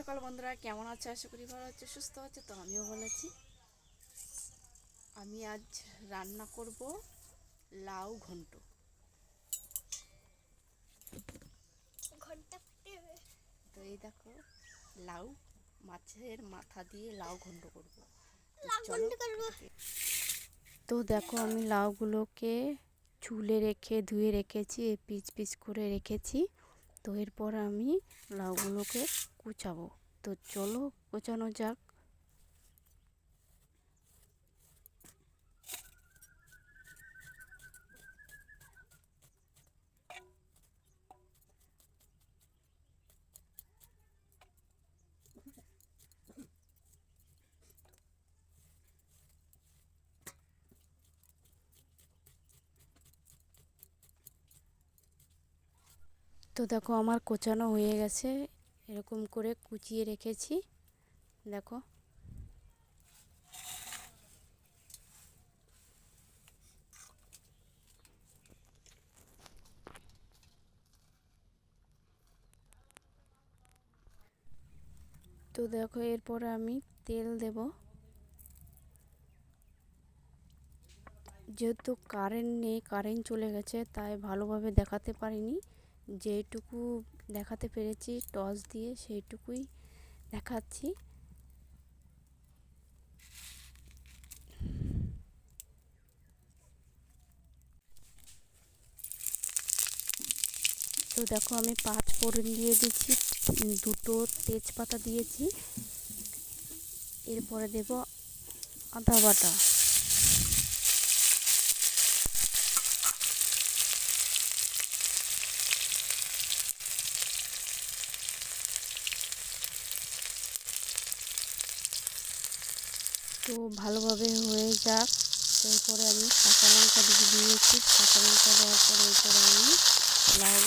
সকাল বন্ধুরা, কেমন আছে? আশা করি ভালো আছে, সুস্থ আছে। তো আমিও ভালো আছি। আমি আজ রান্না করব লাউ ঘন্ট। তো এই দেখো, লাউ মাছের মাথা দিয়ে লাউ ঘন্ট করব। তো দেখো, আমি লাউগুলোকে ছুলে রেখে ধুয়ে রেখেছি, পিস পিস করে রেখেছি। তো এরপর আমি লাউগুলোকে কুচাবো। তো চলো কুচানো যাক। তো দেখো, আমার কোচানো হয়ে গেছে। এরকম করে কুচিয়ে রেখেছি, দেখো। তো দেখো, এরপরে আমি তেল দেব। যেহেতু কারেন্ট নেই, কারেন্ট চলে গেছে, তাই ভালোভাবে দেখাতে পারিনি। যেইটুকু দেখাতে পেরেছি টর্চ দিয়ে, সেইটুকুই দেখাচ্ছি। তো দেখো, আমি 5 ফোড়ন দিয়ে দিচ্ছি, 2টো তেজপাতা দিয়েছি। এরপরে দেব আদা বাটা। তো ভালোভাবে হয়ে যাক। এরপরে আমি কাঁচা লঙ্কা দিয়েছি। কাঁচা লঙ্কা দেওয়ার পরে এরপরে আমি লাউ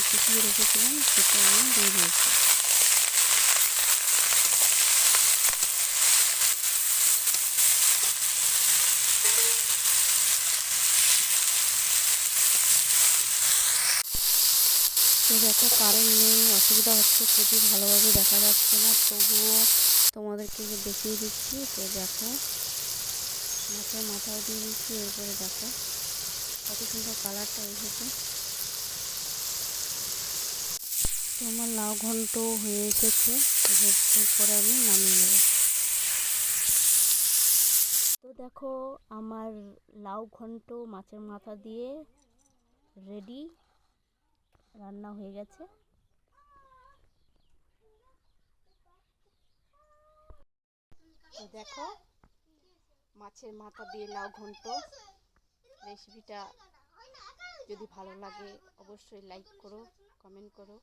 কুচিয়ে রেখেছিলাম, সেটা আমি দিয়ে দিয়েছি। তো দেখো, কারেন্ট নেই, অসুবিধা হচ্ছে, খুবই ভালোভাবে দেখা যাচ্ছে না, তবুও তোমাদেরকে দেখিয়ে দিচ্ছি। তো দেখো, মাছের মাথাও দিয়ে দিচ্ছি। এরপরে দেখো কত সুন্দর কালারটা এসেছে। তো আমার লাউ ঘন্ট হয়ে এসেছে। এরপরে আমি নামিয়ে নেব। তো দেখো, আমার লাউ ঘন্ট মাছের মাথা দিয়ে রেডি, রান্না হয়ে গেছে। তো দেখো, মাছের মাথা দিয়ে লাউ ঘন্ট রেসিপিটা যদি ভালো লাগে অবশ্যই লাইক করো, কমেন্ট করো।